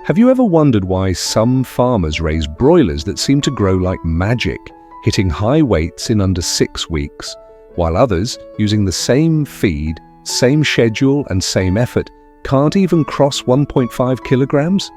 Have you ever wondered why some farmers raise broilers that seem to grow like magic, hitting high weights in under 6 weeks, while others, using the same feed, same schedule and same effort, can't even cross 1.5 kilograms?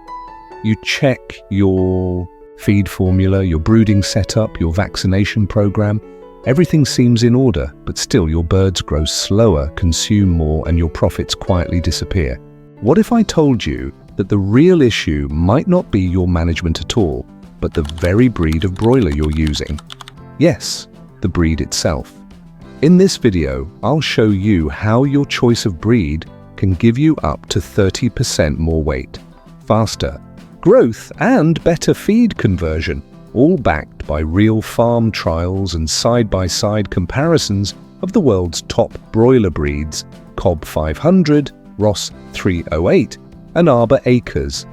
You check your feed formula, your brooding setup, your vaccination program. Everything seems in order, but still your birds grow slower, consume more, and your profits quietly disappear. What if I told you that the real issue might not be your management at all, but the very breed of broiler you're using? Yes, the breed itself. In this video, I'll show you how your choice of breed can give you up to 30% more weight, faster growth, and better feed conversion, all backed by real farm trials and side-by-side comparisons of the world's top broiler breeds, Cobb 500, Ross 308, and Arbor Acres.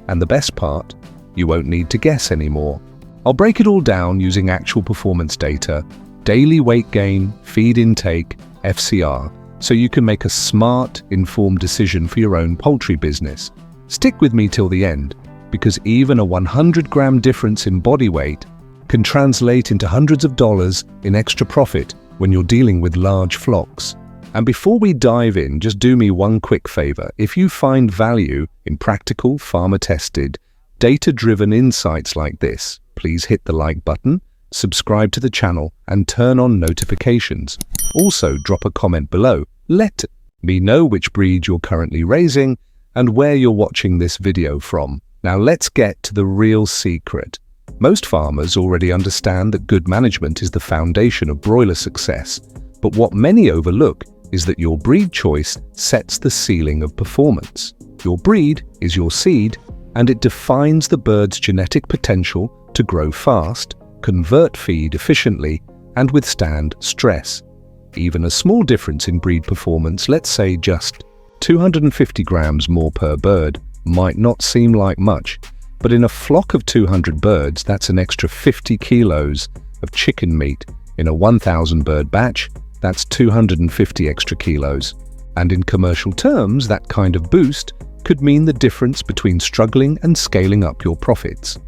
And the best part, you won't need to guess anymore. I'll break it all down using actual performance data, daily weight gain, feed intake, FCR, so you can make a smart, informed decision for your own poultry business. Stick with me till the end, because even a 100-gram difference in body weight can translate into hundreds of dollars in extra profit when you're dealing with large flocks. And before we dive in, just do me one quick favor. If you find value in practical, farmer-tested, data-driven insights like this, please hit the like button, subscribe to the channel, and turn on notifications. Also, drop a comment below. Let me know which breed you're currently raising and where you're watching this video from. Now let's get to the real secret. Most farmers already understand that good management is the foundation of broiler success, but what many overlook is that your breed choice sets the ceiling of performance. Your breed is your seed, and it defines the bird's genetic potential to grow fast, convert feed efficiently, and withstand stress. Even a small difference in breed performance, let's say just 250 grams more per bird, might not seem like much, but in a flock of 200 birds, that's an extra 50 kilos of chicken meat. In a 1,000 bird batch, that's 250 extra kilos. And in commercial terms, that kind of boost could mean the difference between struggling and scaling up your profits.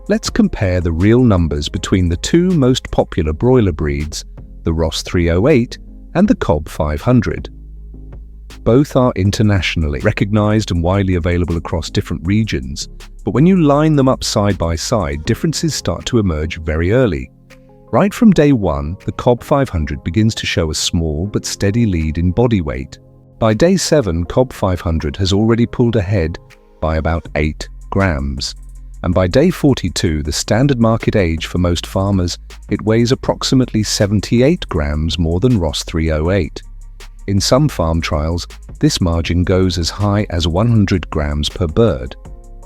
Let's compare the real numbers between the two most popular broiler breeds, the Ross 308 and the Cobb 500. Both are internationally recognized and widely available across different regions, but when you line them up side by side, differences start to emerge very early. Right from day one, the Cobb 500 begins to show a small but steady lead in body weight. By day 7, Cobb 500 has already pulled ahead by about 8 grams. And by day 42, the standard market age for most farmers, it weighs approximately 78 grams more than Ross 308. In some farm trials, this margin goes as high as 100 grams per bird.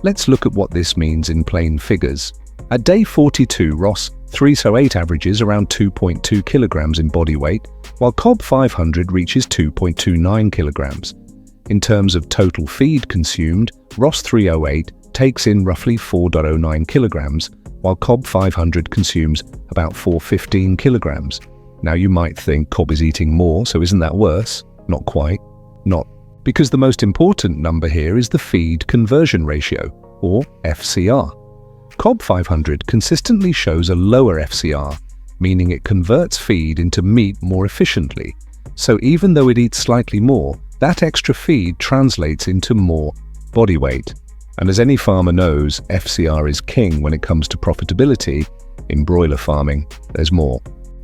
Let's look at what this means in plain figures. At day 42, Ross 308 averages around 2.2 kilograms in body weight, while Cobb 500 reaches 2.29 kilograms. In terms of total feed consumed, Ross 308 takes in roughly 4.09 kilograms, while Cobb 500 consumes about 415 kilograms. Now you might think Cobb is eating more, so isn't that worse? Not quite. Not. Because the most important number here is the feed conversion ratio, or FCR. Cobb 500 consistently shows a lower FCR, meaning it converts feed into meat more efficiently. So even though it eats slightly more, that extra feed translates into more body weight. And as any farmer knows, FCR is king when it comes to profitability. In broiler farming, there's more.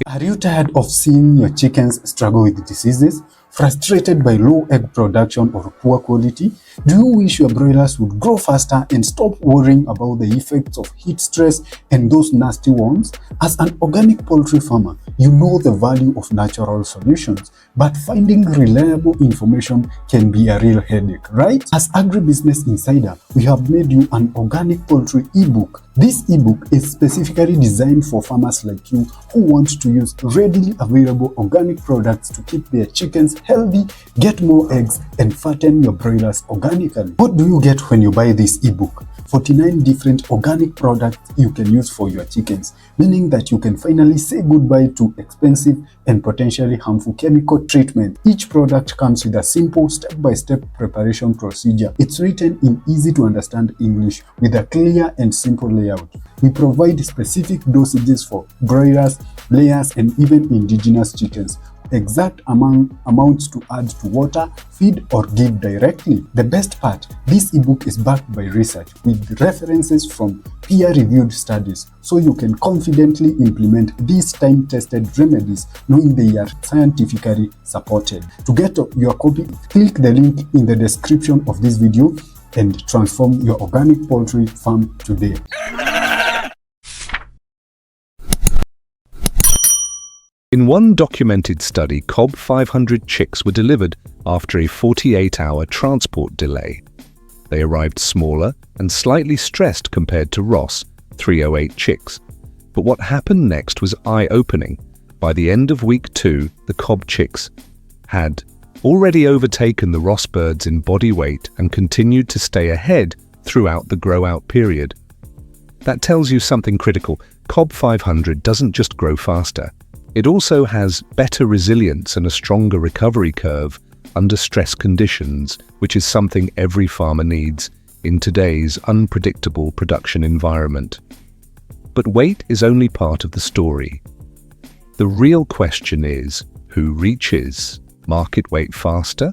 Are you tired of seeing your chickens struggle with diseases? Frustrated by low egg production or poor quality? Do you wish your broilers would grow faster and stop worrying about the effects of heat stress and those nasty worms? As an organic poultry farmer, you know the value of natural solutions, but finding reliable information can be a real headache, right? As Agribusiness Insider, we have made you an organic poultry ebook. This ebook is specifically designed for farmers like you who want to use readily available organic products to keep their chickens healthy, get more eggs, and fatten your broilers organically. What do you get when you buy this ebook? 49 different organic products you can use for your chickens, meaning that you can finally say goodbye to expensive and potentially harmful chemical treatment. Each product comes with a simple step-by-step preparation procedure. It's written in easy to understand English with a clear and simple layout. We provide specific dosages for broilers, layers, and even indigenous chickens. Exact amounts to add to water, feed, or give directly. The best part, this ebook is backed by research with references from peer-reviewed studies, so you can confidently implement these time-tested remedies knowing they are scientifically supported. To get your copy, click the link in the description of this video and transform your organic poultry farm today. In one documented study, Cobb 500 chicks were delivered after a 48-hour transport delay. They arrived smaller and slightly stressed compared to Ross 308 chicks. But what happened next was eye-opening. By the end of week 2, the Cobb chicks had already overtaken the Ross birds in body weight and continued to stay ahead throughout the grow-out period. That tells you something critical. Cobb 500 doesn't just grow faster. It also has better resilience and a stronger recovery curve under stress conditions, which is something every farmer needs in today's unpredictable production environment. But weight is only part of the story. The real question is, who reaches market weight faster?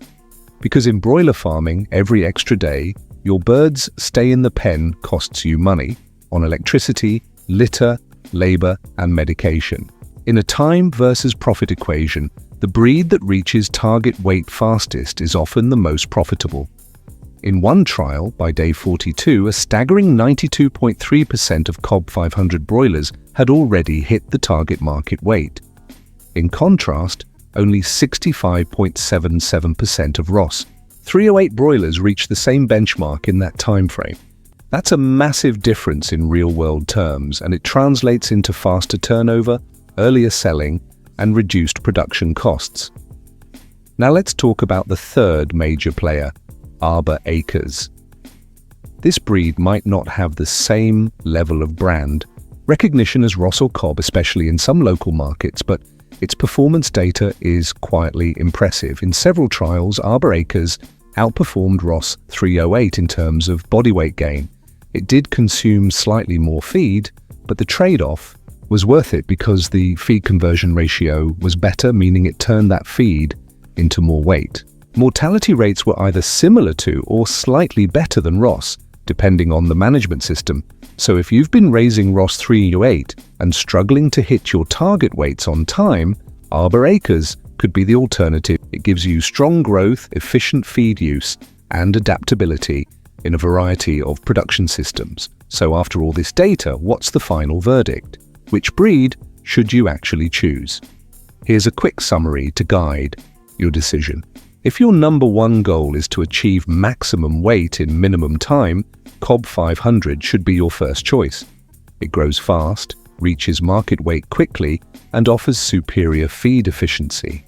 Because in broiler farming, every extra day, your birds stay in the pen costs you money on electricity, litter, labor, and medication. In a time versus profit equation, the breed that reaches target weight fastest is often the most profitable. In one trial, by day 42, a staggering 92.3% of Cobb 500 broilers had already hit the target market weight. In contrast, only 65.77% of Ross 308 broilers reached the same benchmark in that time frame. That's a massive difference in real-world terms, and it translates into faster turnover, earlier selling, and reduced production costs. Now let's talk about the third major player, Arbor Acres. This breed might not have the same level of brand recognition as Ross or Cobb, especially in some local markets, but its performance data is quietly impressive. In several trials, Arbor Acres outperformed Ross 308 in terms of body weight gain. It did consume slightly more feed, but the trade-off was worth it because the feed conversion ratio was better, meaning it turned that feed into more weight. Mortality rates were either similar to or slightly better than Ross, depending on the management system. So if you've been raising Ross 308 and struggling to hit your target weights on time, Arbor Acres could be the alternative. It gives you strong growth, efficient feed use, and adaptability in a variety of production systems. So after all this data, what's the final verdict? Which breed should you actually choose? Here's a quick summary to guide your decision. If your number one goal is to achieve maximum weight in minimum time, Cobb 500 should be your first choice. It grows fast, reaches market weight quickly, and offers superior feed efficiency.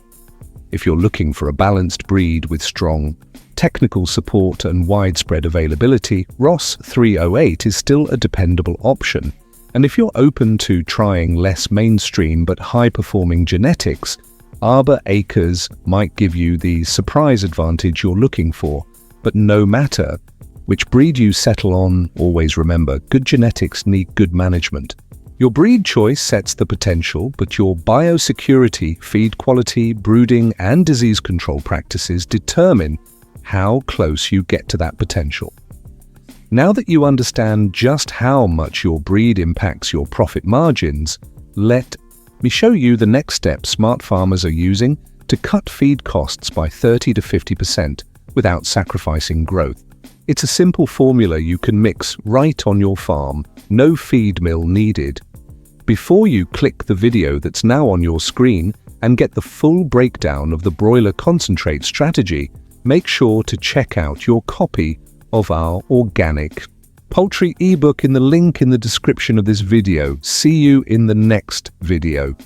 If you're looking for a balanced breed with strong technical support and widespread availability, Ross 308 is still a dependable option. And if you're open to trying less mainstream but high-performing genetics, Arbor Acres might give you the surprise advantage you're looking for. But no matter which breed you settle on, always remember, good genetics need good management. Your breed choice sets the potential, but your biosecurity, feed quality, brooding, and disease control practices determine how close you get to that potential. Now that you understand just how much your breed impacts your profit margins, let me show you the next step smart farmers are using to cut feed costs by 30 to 50% without sacrificing growth. It's a simple formula you can mix right on your farm, no feed mill needed. Before you click the video that's now on your screen and get the full breakdown of the broiler concentrate strategy, make sure to check out your copy of our organic poultry ebook in the link in the description of this video. See you in the next video.